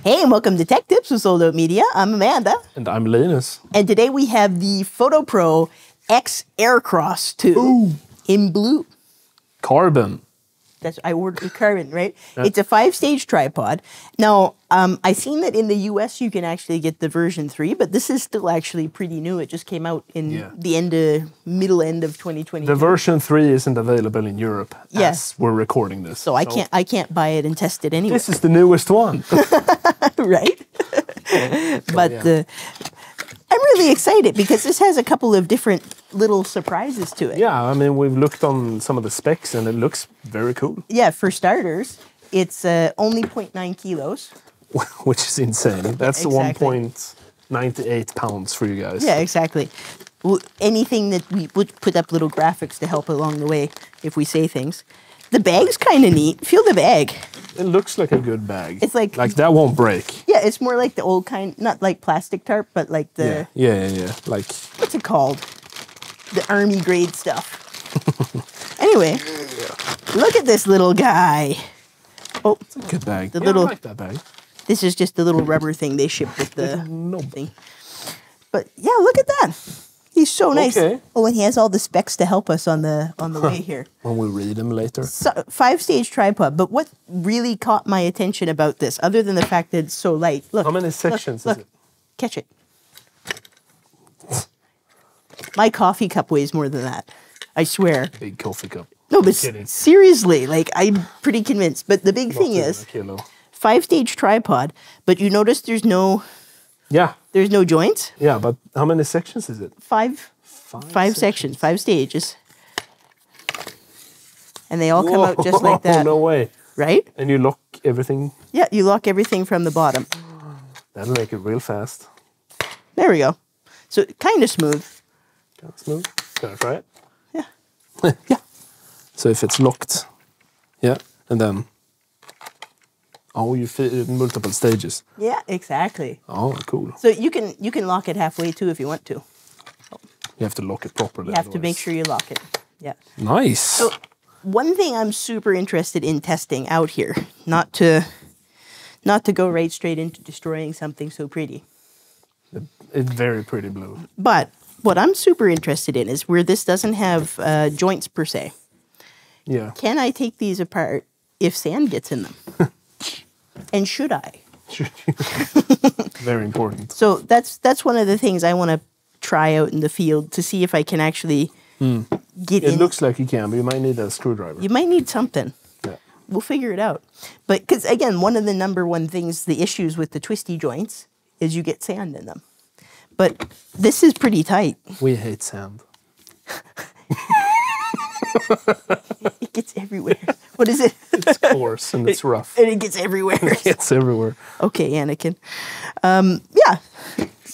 Hey, and welcome to Tech Tips with Sold Out Media. I'm Amanda. And I'm Linus. And today we have the Fotopro X Aircross 2 in blue. Carbon. That's I ordered carbon, right? Yeah. It's a 5-stage tripod. Now, I seen that in the US you can actually get the version 3, but this is still actually pretty new. It just came out in the middle end of 2022. The version 3 isn't available in Europe as we're recording this. So I can't buy it and test it anyway. This is the newest one. Right? But I'm really excited because this has a couple of different little surprises to it. Yeah, I mean, we've looked on some of the specs and it looks very cool. Yeah, for starters, it's only 0.9 kilos. Which is insane. That's 1.98 pounds for you guys. Yeah, exactly. Anything that we would put up little graphics to help along the way if we say things. The bag's kind of neat. Feel the bag. It looks like a good bag. It's like that won't break. Yeah, it's more like the old kind, not like plastic tarp, but like the... Yeah. Like... What's it called? The army grade stuff. Anyway, look at this little guy. Oh, it's a good bag. I like that bag. This is just the little rubber thing they ship with the thing. But yeah, look at that. He's so nice. Okay. Oh, and he has all the specs to help us on the way here. When we read them later. So, 5-stage tripod. But what really caught my attention about this, other than the fact that it's so light, look. How many sections is it? Catch it. My coffee cup weighs more than that. I swear. Big coffee cup. No, but seriously, like I'm pretty convinced. But the big thing is, 5-stage tripod. But you notice there's no. Yeah. There's no joints. Yeah, but how many sections is it? Five sections, 5 stages. And they all come out just like that. No way. Right? And you lock everything? Yeah, you lock everything from the bottom. That'll make it real fast. There we go. So kind of smooth. Kind of smooth. Can I try it? Yeah. Yeah. So if it's locked, and then... Oh, you fit it in multiple stages. Yeah, exactly. Oh, cool. So you can lock it halfway too if you want to. You have to lock it properly. You have to make sure you lock it. Yeah. Nice. So one thing I'm super interested in testing out here, not to go right straight into destroying something so pretty. It's very pretty blue. But what I'm super interested in is where this doesn't have joints per se. Yeah. Can I take these apart if sand gets in them? And should I? Very important. So that's one of the things I want to try out in the field to see if I can actually get in. It looks like you can, but you might need a screwdriver. You might need something. Yeah. We'll figure it out. But because, again, one of the #1 things, the issues with the twisty joints is you get sand in them. But this is pretty tight. We hate sand. It gets everywhere. What is it? It's coarse and it's rough. And it gets everywhere. It gets everywhere. Okay, Anakin. Yeah.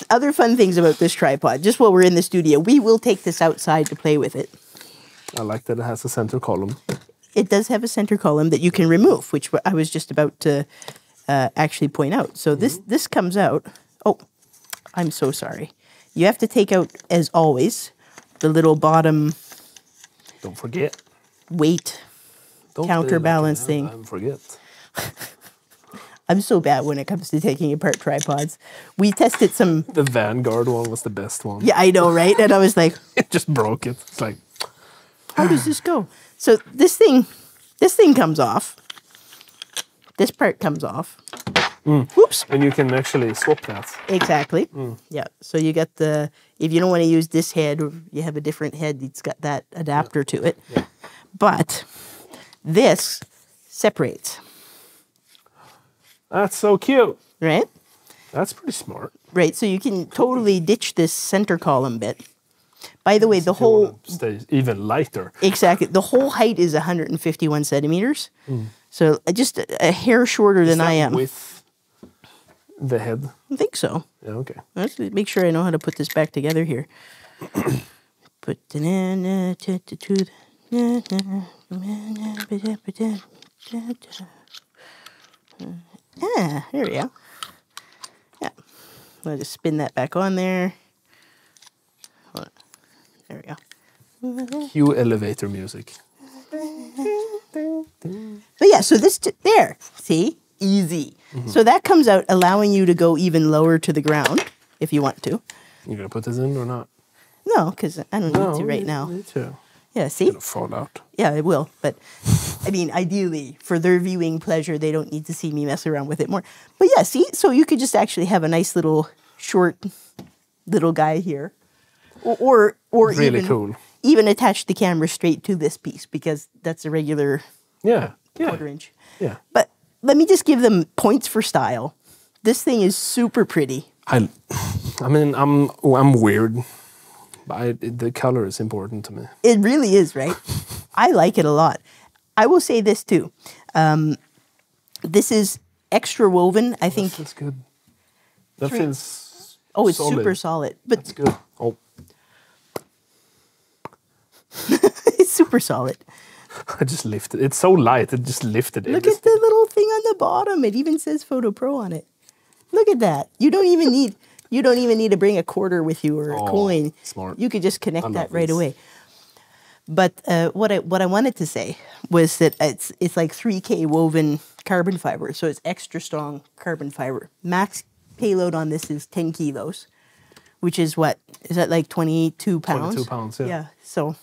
Other fun things about this tripod. Just while we're in the studio, we will take this outside to play with it. I like that it has a center column. It does have a center column that you can remove, which I was just about to actually point out. So this comes out. Oh, I'm so sorry. You have to take out, as always, the little bottom... Don't forget. Weight counterbalance thing. Don't forget. I'm so bad when it comes to taking apart tripods. We tested some... The Vanguard one was the best one. Yeah, I know, right? And I was like... It just broke it. It's like... How does this go? So this thing comes off. This part comes off. Whoops. And you can actually swap that. Exactly. Yeah. So you got the... If you don't want to use this head, or you have a different head, it's got that adapter to it. Yeah. But this separates. That's so cute. Right? That's pretty smart. Right. So you can totally ditch this center column bit. By the way, the whole... Stay even lighter. Exactly. The whole height is 151 centimeters. So just a hair shorter than I am. With the head? I think so. Yeah, okay. Let's make sure I know how to put this back together here. Put the here we go. Yeah. I'll just spin that back on there. There we go. Cue elevator music. But yeah, so this, there, see? easy. So that comes out allowing you to go even lower to the ground if you want to. You gonna put this in or not? No, because I don't need to right now. Me too. Yeah, see? It'll fall out. Yeah, it will. But I mean, ideally, for their viewing pleasure, they don't need to see me mess around with it more. But yeah, see? So you could just actually have a nice little short little guy here. Or really even, cool. Even attach the camera straight to this piece because that's a regular quarter inch. Yeah. But let me just give them points for style. This thing is super pretty. I mean, I'm weird, but the color is important to me. It really is, right? I like it a lot. I will say this too. This is extra woven. I think That feels good. That feels it's solid. super solid. But That's good. Oh, it's super solid. I just lifted. It's so light. It just lifted it. Look at the little thing on the bottom. It even says Fotopro on it. Look at that. You don't even need to bring a quarter with you or a coin. Smart. You could just connect that right away. But what I wanted to say was that it's like 3K woven carbon fiber, so it's extra strong carbon fiber. Max payload on this is 10 kilos, which is what? Is that like 22 pounds? 22 pounds, yeah. Yeah. So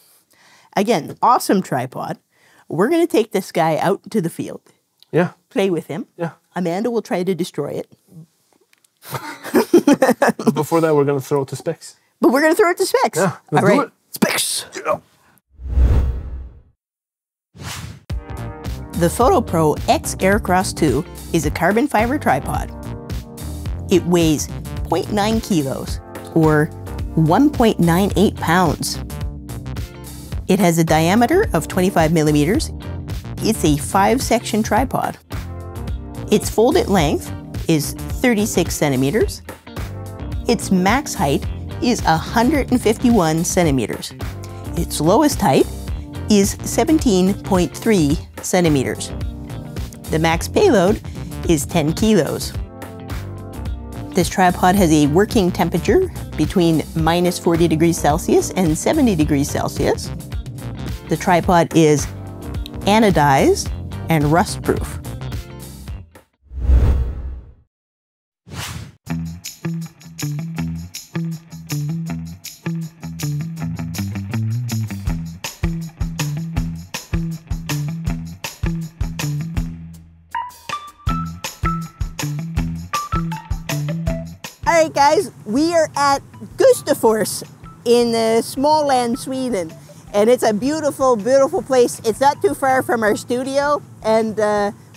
again, awesome tripod. We're gonna take this guy out into the field. Yeah. Play with him. Yeah. Amanda will try to destroy it. But before that, we're gonna throw it to specs. But we're gonna throw it to specs. Yeah. All Let's do right. it. Specs. Yeah. The Fotopro X Aircross 2 is a carbon fiber tripod. It weighs 0.9 kilos, or 1.98 pounds. It has a diameter of 25 millimeters. It's a 5-section tripod. Its folded length is 36 centimeters. Its max height is 151 centimeters. Its lowest height is 17.3 centimeters. The max payload is 10 kilos. This tripod has a working temperature between minus 40 degrees Celsius and 70 degrees Celsius. The tripod is anodized and rust-proof. All right, guys, we are at Gustafors in Småland, Sweden. And it's a beautiful, beautiful place. It's not too far from our studio. And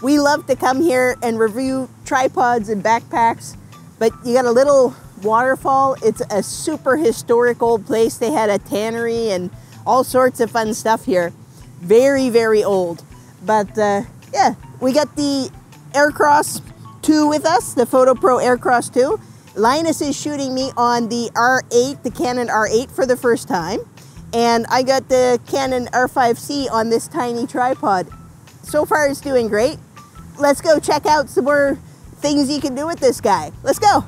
we love to come here and review tripods and backpacks. But you got a little waterfall. It's a super historic old place. They had a tannery and all sorts of fun stuff here. Very, very old. But yeah, we got the Aircross 2 with us, the Fotopro Aircross 2. Linus is shooting me on the R8, the Canon R8 for the first time. And I got the Canon R5C on this tiny tripod. So far it's doing great. Let's go check out some more things you can do with this guy. Let's go.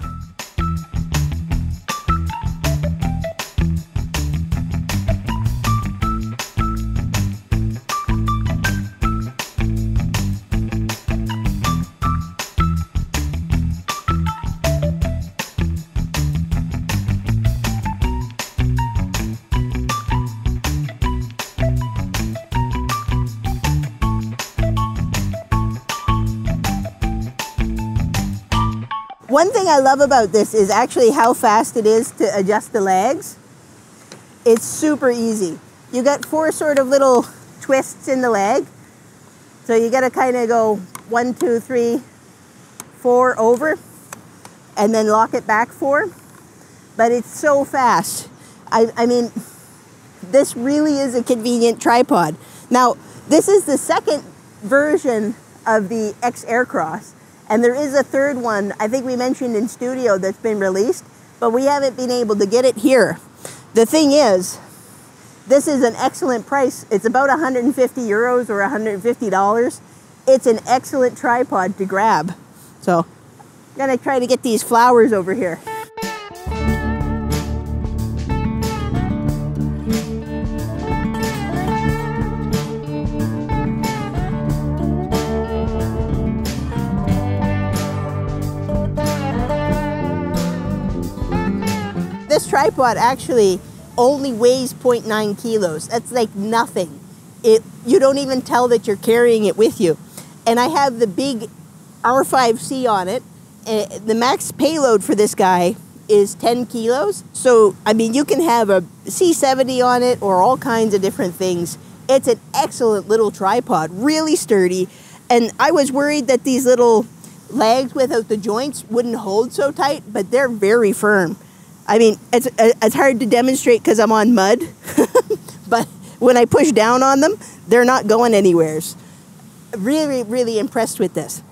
One thing I love about this is actually how fast it is to adjust the legs. It's super easy. You got 4 sort of little twists in the leg. So you got to kind of go 1, 2, 3, 4 over and then lock it back 4. But it's so fast. I mean, this really is a convenient tripod. Now, this is the second version of the X Aircross. And there is a third one, I think we mentioned in studio, that's been released, but we haven't been able to get it here. The thing is, this is an excellent price. It's about 150 euros or $150. It's an excellent tripod to grab. So, I'm gonna try to get these flowers over here. tripod actually only weighs 0.9 kilos. That's like nothing. You don't even tell that you're carrying it with you. And I have the big R5C on it. The max payload for this guy is 10 kilos. So, I mean, you can have a C70 on it or all kinds of different things. It's an excellent little tripod, really sturdy. And I was worried that these little legs without the joints wouldn't hold so tight, but they're very firm. I mean, it's hard to demonstrate because I'm on mud, but when I push down on them, they're not going anywhere. Really, really impressed with this.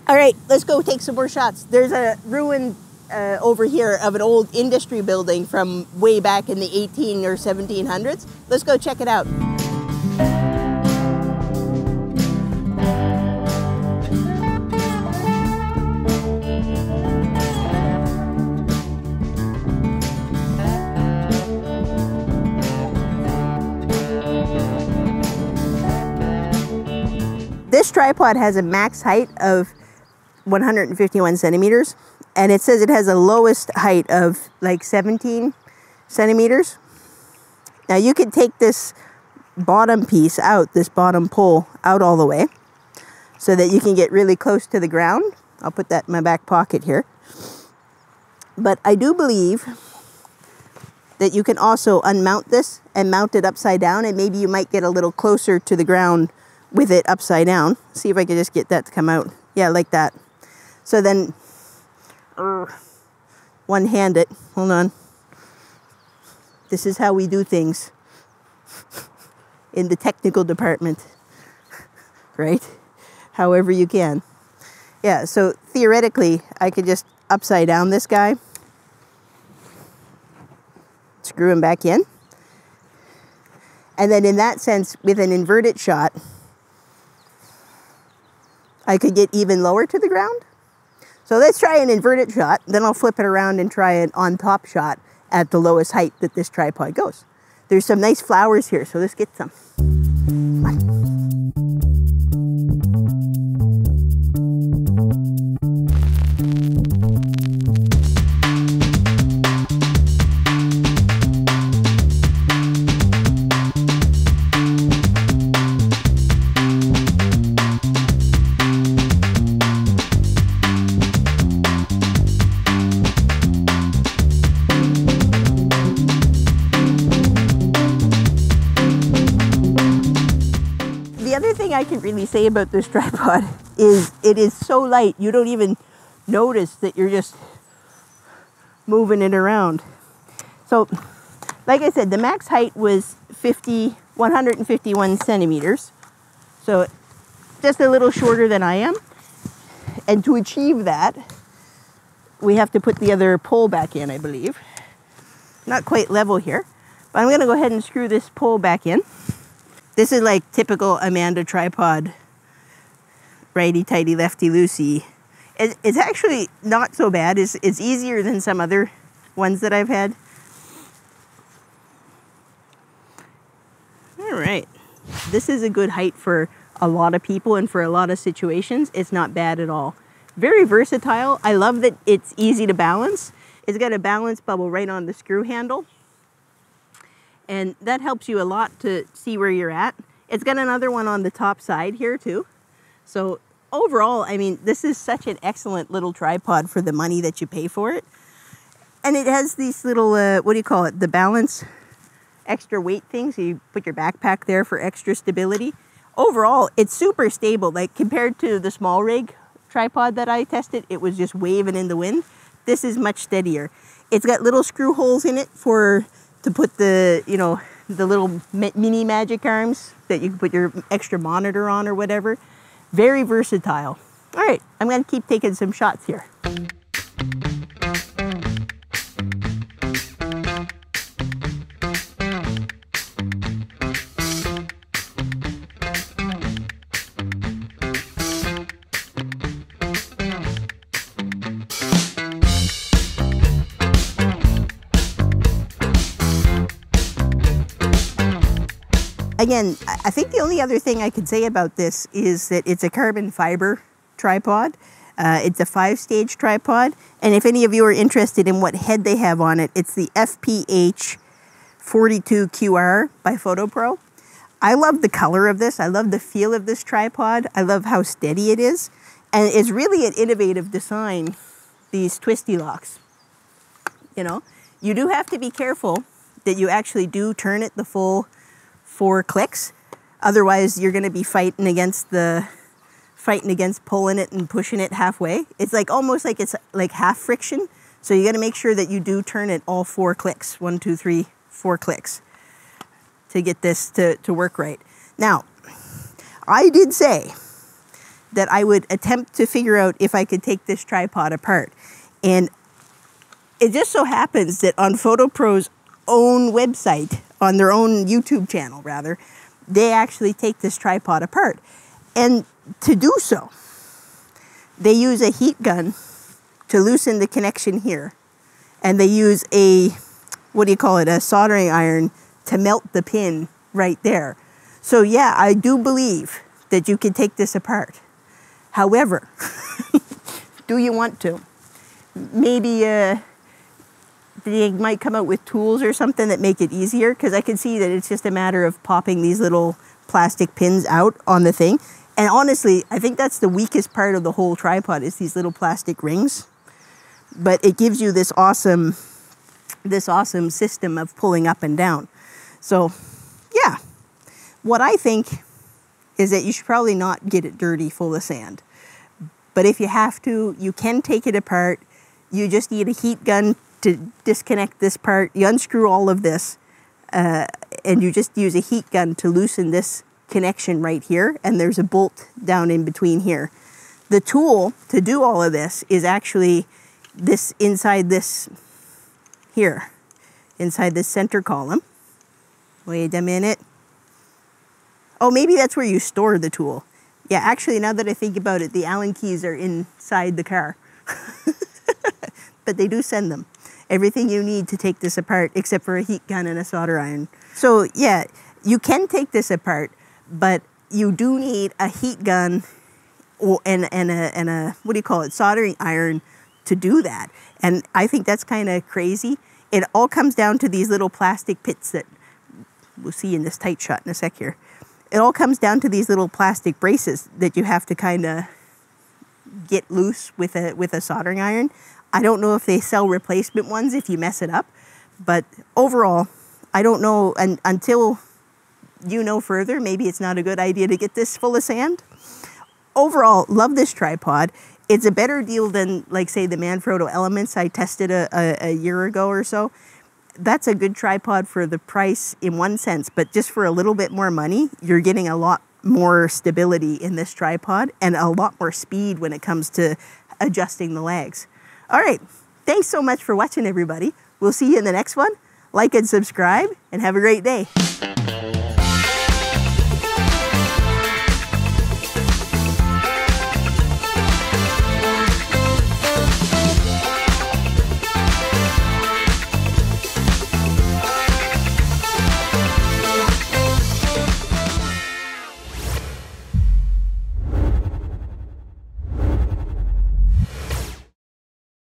All right, let's go take some more shots. There's a ruin over here of an old industry building from way back in the 18 or 1700s. Let's go check it out. This tripod has a max height of 151 centimeters, and it says it has a lowest height of like 17 centimeters. Now you can take this bottom piece out, this bottom pole out all the way, so that you can get really close to the ground. I'll put that in my back pocket here. But I do believe that you can also unmount this and mount it upside down, and maybe you might get a little closer to the ground with it upside down. See if I can just get that to come out. Yeah, like that. So then, one-handed, hold on. This is how we do things in the technical department, right? However you can. Yeah, so theoretically, I could just upside down this guy, screw him back in, and then in that sense, with an inverted shot, I could get even lower to the ground. So let's try an inverted shot, then I'll flip it around and try an on-top shot at the lowest height that this tripod goes. There's some nice flowers here, so let's get some. Come on. The other thing I can really say about this tripod is it is so light, you don't even notice that you're just moving it around. So, like I said, the max height was 151 centimeters. So, just a little shorter than I am. And to achieve that, we have to put the other pole back in, I believe. Not quite level here, but I'm going to go ahead and screw this pole back in. This is like typical Amanda tripod, righty-tighty, lefty-loosey. It's actually not so bad. It's easier than some other ones that I've had. All right. This is a good height for a lot of people and for a lot of situations. It's not bad at all. Very versatile. I love that it's easy to balance. It's got a balance bubble right on the screw handle. And that helps you a lot to see where you're at. It's got another one on the top side here too. So overall, I mean, this is such an excellent little tripod for the money that you pay for it. And it has these little, what do you call it? The balance extra weight thing. So you put your backpack there for extra stability. Overall, it's super stable. Like compared to the small rig tripod that I tested, it was just waving in the wind. This is much steadier. It's got little screw holes in it to put the, you know, the little mini magic arms that you can put your extra monitor on or whatever. Very versatile. All right, I'm gonna keep taking some shots here. Again, I think the only other thing I could say about this is that it's a carbon fiber tripod. It's a 5-stage tripod. And if any of you are interested in what head they have on it, it's the FPH 42QR by Fotopro. I love the color of this. I love the feel of this tripod. I love how steady it is. And it's really an innovative design, these twisty locks. You know, you do have to be careful that you actually do turn it the full 4 clicks. Otherwise, you're going to be fighting against pulling it and pushing it halfway. It's like almost like it's like half friction. So you got to make sure that you do turn it all 4 clicks. 1, 2, 3, 4 clicks to get this to work right. Now, I did say that I would attempt to figure out if I could take this tripod apart. And it just so happens that on Fotopro's own website, on their own YouTube channel rather, they actually take this tripod apart. And to do so, they use a heat gun to loosen the connection here. And they use a, what do you call it, a soldering iron to melt the pin right there. So yeah, I do believe that you can take this apart. However, do you want to? Maybe they might come out with tools or something that make it easier, because I can see that it's just a matter of popping these little plastic pins out on the thing. And honestly, I think that's the weakest part of the whole tripod, is these little plastic rings. But it gives you this awesome system of pulling up and down. So yeah, what I think is that you should probably not get it dirty full of sand. But if you have to, you can take it apart. You just need a heat gun to disconnect this part. You unscrew all of this, and you just use a heat gun to loosen this connection right here. And there's a bolt down in between here. The tool to do all of this is actually this inside this here, inside this center column. Wait a minute. Oh, maybe that's where you store the tool. Yeah, actually, now that I think about it, the Allen keys are inside the car. But they do send them. Everything you need to take this apart, except for a heat gun and a solder iron. So yeah, you can take this apart, but you do need a heat gun and a what do you call it, soldering iron to do that. And I think that's kind of crazy. It all comes down to these little plastic pits that we'll see in this tight shot in a sec here. It all comes down to these little plastic braces that you have to kind of get loose with a soldering iron. I don't know if they sell replacement ones if you mess it up, but overall, I don't know, and until you know further, maybe it's not a good idea to get this full of sand. Overall, love this tripod. It's a better deal than, like, say, the Manfrotto Elements I tested a year ago or so. That's a good tripod for the price in one sense, but just for a little bit more money, you're getting a lot more stability in this tripod and a lot more speed when it comes to adjusting the legs. All right, thanks so much for watching, everybody. We'll see you in the next one. Like and subscribe, and have a great day.